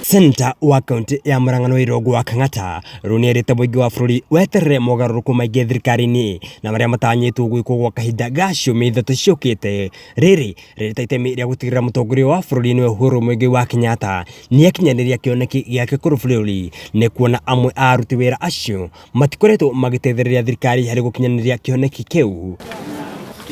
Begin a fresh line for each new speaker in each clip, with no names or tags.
Senator wa kaunti ya Murang'a Irungu Kang'ata runierite muingi wa bururi weterere mogaruruku maingi thirikari-ini na maria matanyitwo gwikwo gwa kahinda ga ciumia ithatu ciukite. Riri rita itemi ria gutigirira mutongoria wa bururi niwe Uhuru Muigai wa Kenyatta ni akinyaniria kioneki giake kuru bururi ni kuona amwe a aruti wira acio matikoretwo magiteithiriria thirikari hari gukinyaniria kioneki kiu.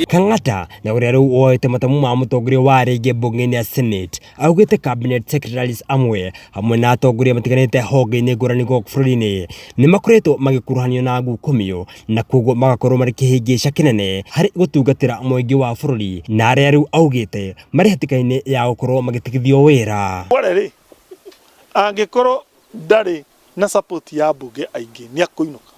Kang'ata na uria riu woete matamu ma mutongoria wa rege bunge-ini ya Senate augite cabinet secretaries amwe hamwe na atongoria matiganite honge-ini ngurani gwa bururi-ini ni makoretwo magikuruhanio na ngukumio na koguo magakorwo mari kihingica kinene hari gutungatira muingi wa bururi na aria riu augite mari hatikaini ya gukorwo magitigithio wira.
Wareri angikorwo ndari na support ya bunge aingi ni akuinuka,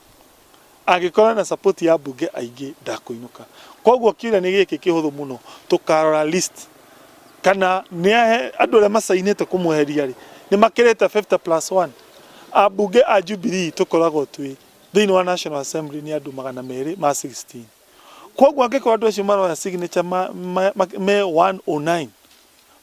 angikorwo na support ya bunge aingi ndakuinuka. Koguo kiura ni giki kihuthu muno tukarora list kana ni andu aria masainite kumweheria ri ni makirete 50+1 abunge a Jubilee tukoragwo twi thiini wa National Assembly ni andu 216. Koguo angikorwo andu acio maroya signature me 109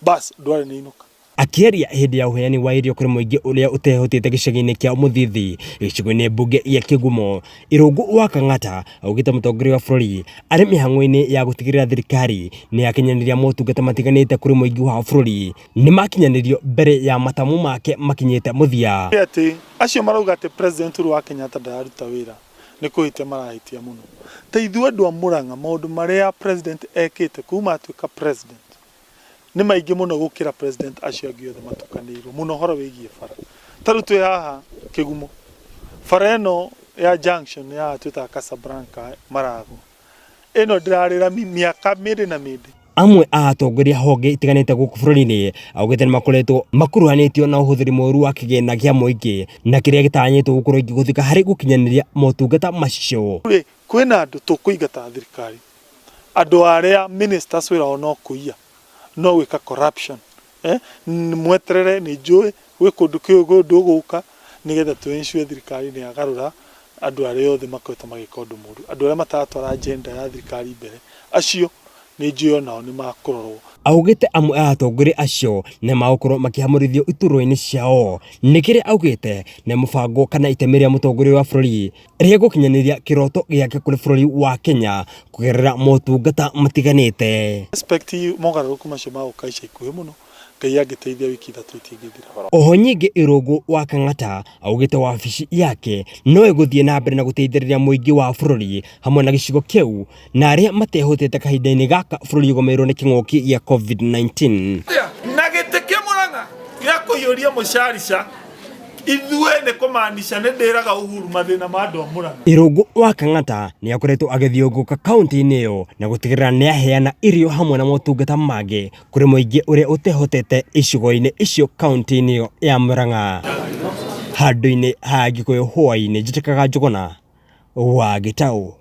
bas ndwari ni inuka.
Akiaria hindi ya uheani wa irio kuri muingi uria utehotete gicagi-ini kia Muthithi gicigo-ini bunge ya Kigumo, Irungu wa Kang'ata augite mutongoria wa bururi ari mihang'o-ini ya gutigirira thirikari ni akinyaniria motungata matiganite kuri muingi wa bururi ni makinyanirio mbere ya matamu make makinyite muthia.
Ati acio marauga ati president wa Kenyatta ndaruta wira ni kuhitia marahitia muno. Teithua andu a Murang'a maundu maria president ekite kuma atuika president ni maingi muno gukira president acio angi othe matukanirwo muno horo wigie bara. Taru twi haha Kigumo bara eno ya junction ya twita Casablanca Marago eno ndirarira miaka miri na miri.
Amwe a atongoria honge itiganite guku bururi-ini augite ni makoretwo makuruhanitio na uhuthiri moru wa kigina gia muingi na kiria gitanyitwo gukorwo igiguthika hari gukinyaniria motungata macio.
Kwina andu tukuigata thirikari, andu aria ministers wira ono kuia no wika corruption mweterere ni njui wi kundu kiugundu guka nigetha tuensure thirikari ni agarura andu aria othe makoretwo magika undu muru, andu aria matatwara agenda ya thirikari mbere acio ni njui onao ni makurorwo.
Augite amwe a atongoria acio ni magukorwo makihamurithio iturwa-ini ciao nikiria augite ni mubango kana itemi ria mutongoria wa bururi ria gukinyaniria kiroto giake kuri bururi wa Kenya kugerera motungata matiganite.
Respect mogaruruku macio maguka ica ikuhi muno Ngai agiteithia wiki ithatu itingithira.
Oho nyingi Irungu wa Kang'ata augite wabici yake no iguthie na mbere na guteithiriria muingi wa bururi hamwe na gicigo kiu na aria matehotete kahinda-ini gaka bururi gomerwo ni king'oki gia COVID-19.
Na gitike Murang'a ya kuyuria musharica ithue ni kumanisha ni ndiraga Uhuru mathina ma andu a Murang'a.
Irungu wa Kang'ata ni akoretwo agithiunguka kaunti-ini iyo na gutigirira ni aheana irio hamwe na motungata mangi kuri muingi uria utehotete icigo-ini icio kaunti-ini iyo ya Murang'a. Handu-ini ha Gikuyu hwai-ini njitikaga Njuguna wa Gitau.